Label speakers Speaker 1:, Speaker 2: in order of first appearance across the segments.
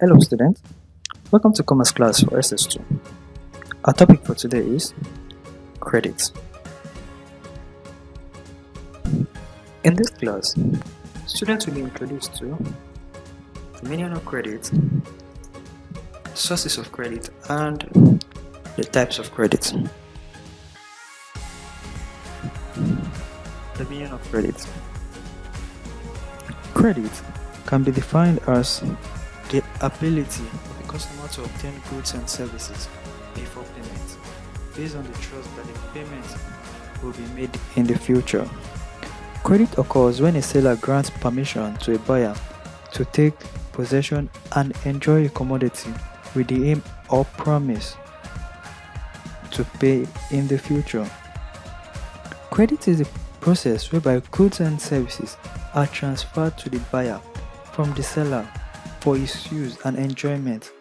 Speaker 1: Hello students, welcome to Commerce class for S.S.2. Our topic for today is credit. In this class, students will be introduced to the meaning of credit, sources of credit, and the types of credit. The meaning of credit. Credit can be defined as the ability of a customer to obtain goods and services before payment, based on the trust that the payment will be made in the future. Credit occurs when a seller grants permission to a buyer to take possession and enjoy a commodity with the aim or promise to pay in the future. Credit is a process whereby goods and services are transferred to the buyer from the seller for his use and enjoyment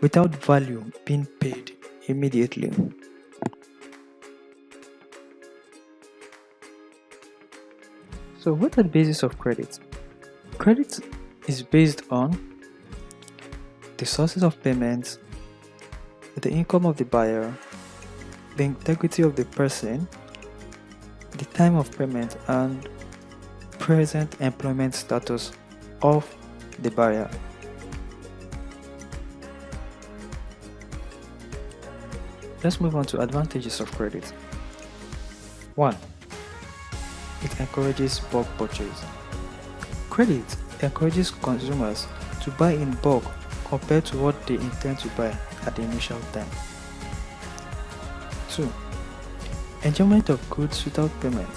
Speaker 1: without value being paid immediately. So what are the basis of credit? Credit is based on the sources of payments, the income of the buyer, the integrity of the person, the time of payment, and present employment status of the buyer. Let's move on to advantages of credit. 1. It encourages bulk purchase. Credit encourages consumers to buy in bulk compared to what they intend to buy at the initial time. 2. Enjoyment of goods without payment.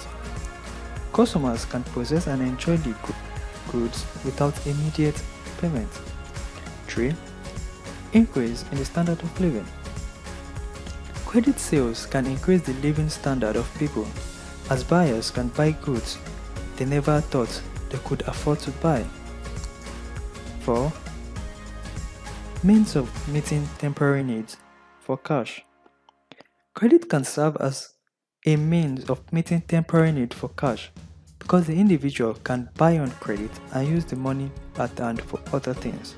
Speaker 1: Customers can possess and enjoy the goods without immediate payment. 3. Increase in the standard of living. Credit sales can increase the living standard of people, as buyers can buy goods they never thought they could afford to buy. 4. Means of meeting temporary needs for cash. Credit can serve as a means of meeting temporary need for cash because the individual can buy on credit and use the money at hand for other things.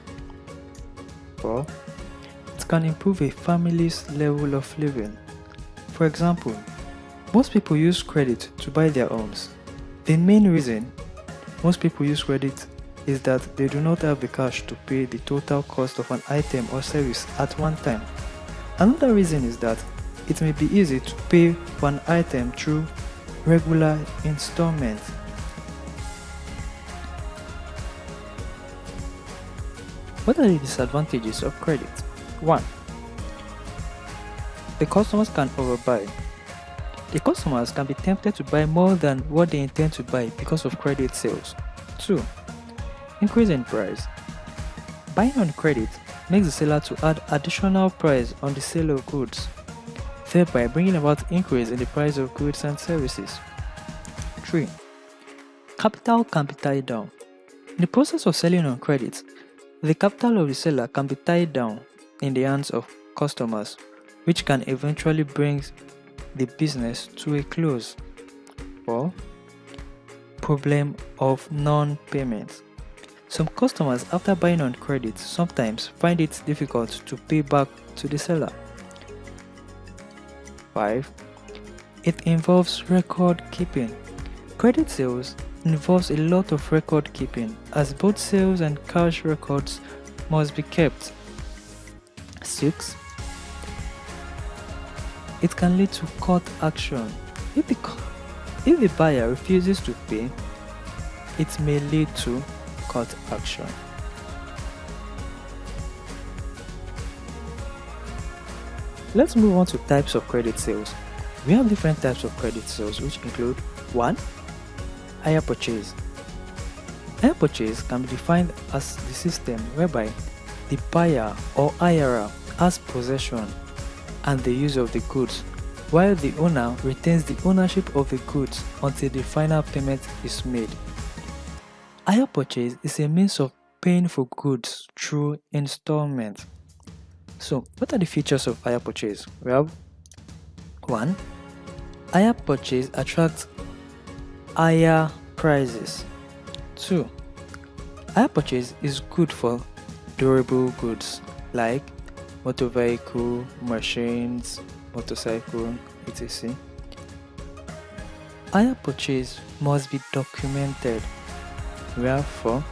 Speaker 1: 4. It can improve a family's level of living. For example, most people use credit to buy their homes. The main reason most people use credit is that they do not have the cash to pay the total cost of an item or service at one time. Another reason is that it may be easy to pay for an item through regular installments. What are the disadvantages of credit? 1. The customers can overbuy. The customers can be tempted to buy more than what they intend to buy because of credit sales. 2. Increase in price. Buying on credit makes the seller to add additional price on the sale of goods, thereby bringing about increase in the price of goods and services. 3. Capital can be tied down. In the process of selling on credit, the capital of the seller can be tied down in the hands of customers, which can eventually bring the business to a close. 4. Problem of non-payment. Some customers, after buying on credit, sometimes find it difficult to pay back to the seller. 5. It involves record keeping. Credit sales involves a lot of record keeping, as both sales and cash records must be kept. 6. It can lead to court action. If the buyer refuses to pay, it may lead to court action. Let's move on to types of credit sales. We have different types of credit sales, which include 1. Hire purchase. Hire purchase can be defined as the system whereby the buyer or hirer has possession and the use of the goods, while the owner retains the ownership of the goods until the final payment is made. Hire purchase is a means of paying for goods through installment. So, what are the features of hire purchase? We have 1. Hire purchase attracts higher prices. 2. Hire purchase is good for durable goods like motor vehicle, machines, motorcycle, etc. Hire purchase must be documented. Therefore,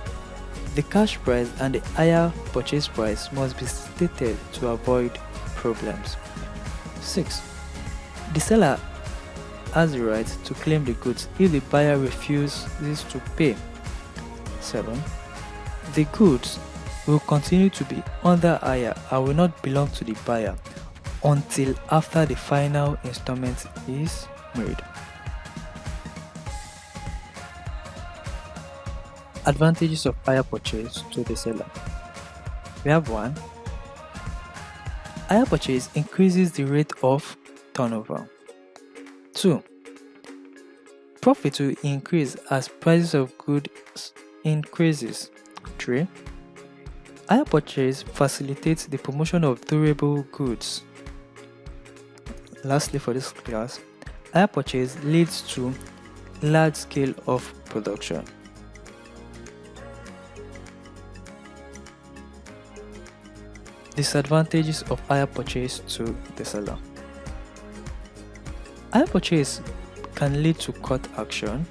Speaker 1: the cash price and the higher purchase price must be stated to avoid problems. 6. The seller has the right to claim the goods if the buyer refuses to pay. 7. The goods will continue to be under hire and will not belong to the buyer until after the final installment is made. Advantages of hire purchase to the seller. We have 1. Hire purchase increases the rate of turnover. 2. Profit will increase as prices of goods increases. 3. Hire purchase facilitates the promotion of durable goods. Lastly, for this class, hire purchase leads to large scale of production. Disadvantages of hire purchase to the seller. Hire purchase can lead to court action.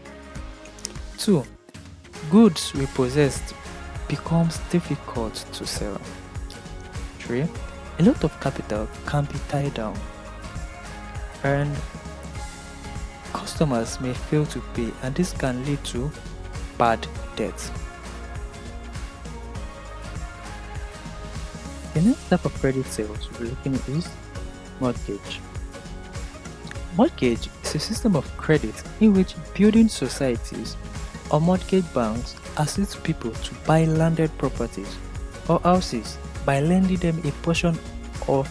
Speaker 1: 2. Goods repossessed becomes difficult to sell. 3. A lot of capital can be tied down. And customers may fail to pay, and this can lead to bad debt. The next type of credit sales we're looking at is mortgage. Mortgage is a system of credit in which building societies or mortgage banks assist people to buy landed properties or houses by lending them a portion of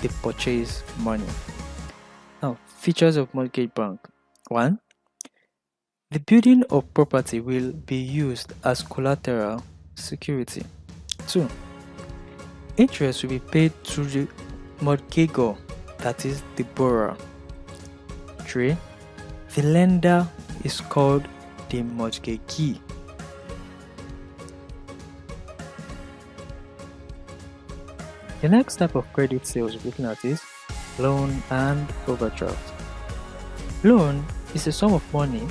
Speaker 1: the purchase money. Now, features of mortgage bank. 1. The building of property will be used as collateral security. 2. Interest will be paid to the mortgagor, that is the borrower. 3. The lender is called the mortgagee. The next type of credit sales we're looking at is loan and overdraft. Loan is a sum of money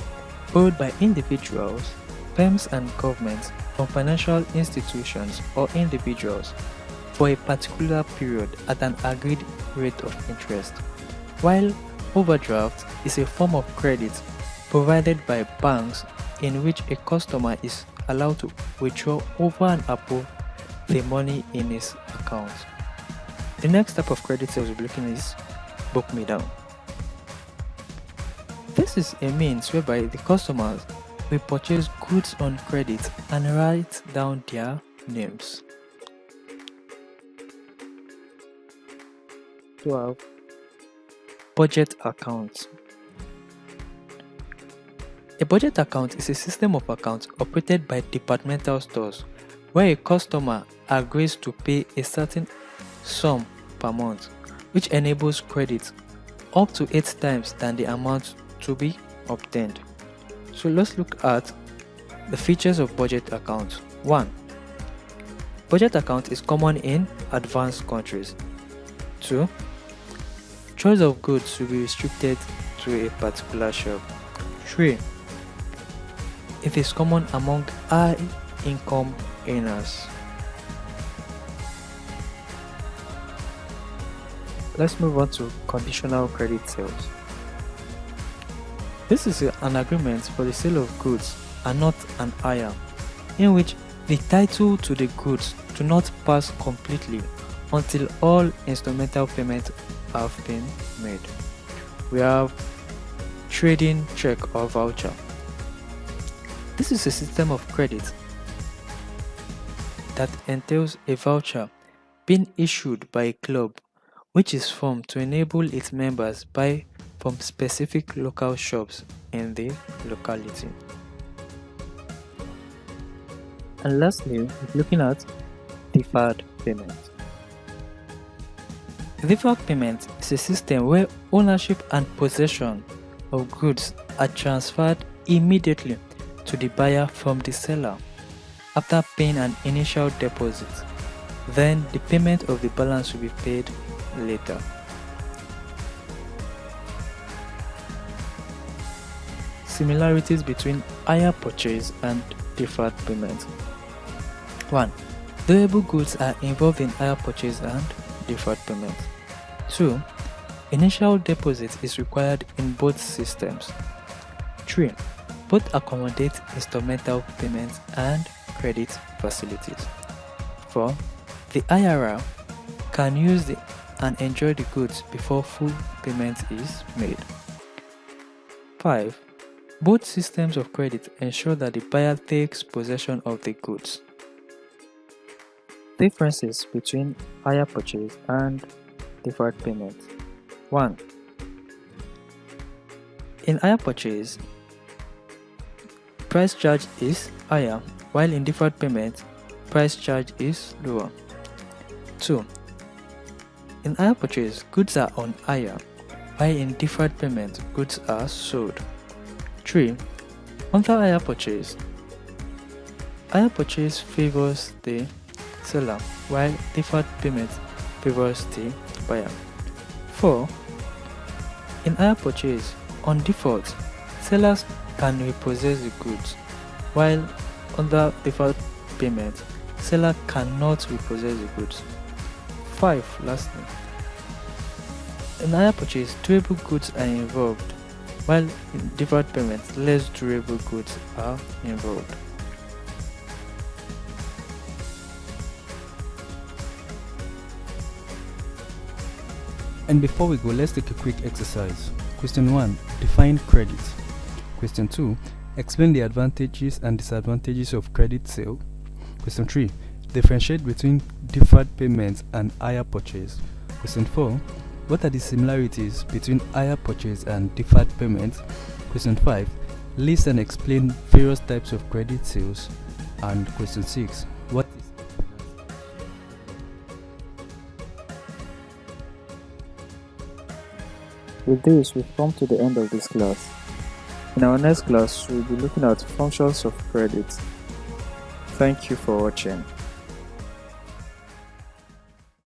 Speaker 1: borrowed by individuals, firms and governments from financial institutions or individuals for a particular period at an agreed rate of interest, while overdraft is a form of credit provided by banks in which a customer is allowed to withdraw over and above the money in his account. The next type of credit sales we'll be looking at is book me down. This is a means whereby the customers will purchase goods on credit and write down their names. 12. Budget accounts. A budget account is a system of accounts operated by departmental stores where a customer agrees to pay a certain sum per month, which enables credit up to 8 times than the amount to be obtained. So let's look at the features of budget account. 1. Budget account is common in advanced countries. 2. Choice of goods will be restricted to a particular shop. 3. It is common among high income earners. Let's move on to conditional credit sales. This is an agreement for the sale of goods and not an hire, in which the title to the goods do not pass completely until all instrumental payments have been made. We have trading check or voucher. This is a system of credit that entails a voucher being issued by a club which is formed to enable its members buy from specific local shops in the locality. And lastly, we're looking at deferred payments. Deferred payment is a system where ownership and possession of goods are transferred immediately to the buyer from the seller, after paying an initial deposit. Then the payment of the balance will be paid later. Similarities between hire purchase and deferred payment. 1. Durable goods are involved in hire purchase and deferred payment. 2. Initial deposit is required in both systems. 3. Both accommodate instrumental payments and credit facilities. 4. The hirer can use and enjoy the goods before full payment is made. 5. Both systems of credit ensure that the buyer takes possession of the goods. Differences between hire purchase and deferred payment. 1. In hire purchase, price charge is higher, while in deferred payment, price charge is lower. 2. In hire purchase, goods are on hire, while in deferred payment, goods are sold. 3. Under hire purchase favors the seller, while deferred payment favors the buyer. 4. In hire purchase, on default, sellers can repossess the goods, while under deferred payment, seller cannot repossess the goods. 5. Lastly, in hire purchase, durable goods are involved, while in deferred payment, less durable goods are involved.
Speaker 2: And before we go, let's take a quick exercise. Question 1. Define credit. Question 2. Explain the advantages and disadvantages of credit sale. Question 3. Differentiate between deferred payments and hire purchase. Question 4. What are the similarities between hire purchase and deferred payments? Question 5. List and explain various types of credit sales. And question 6. What is
Speaker 1: With this, we've come to the end of this class. In our next class, we'll be looking at functions of credit. Thank you for watching.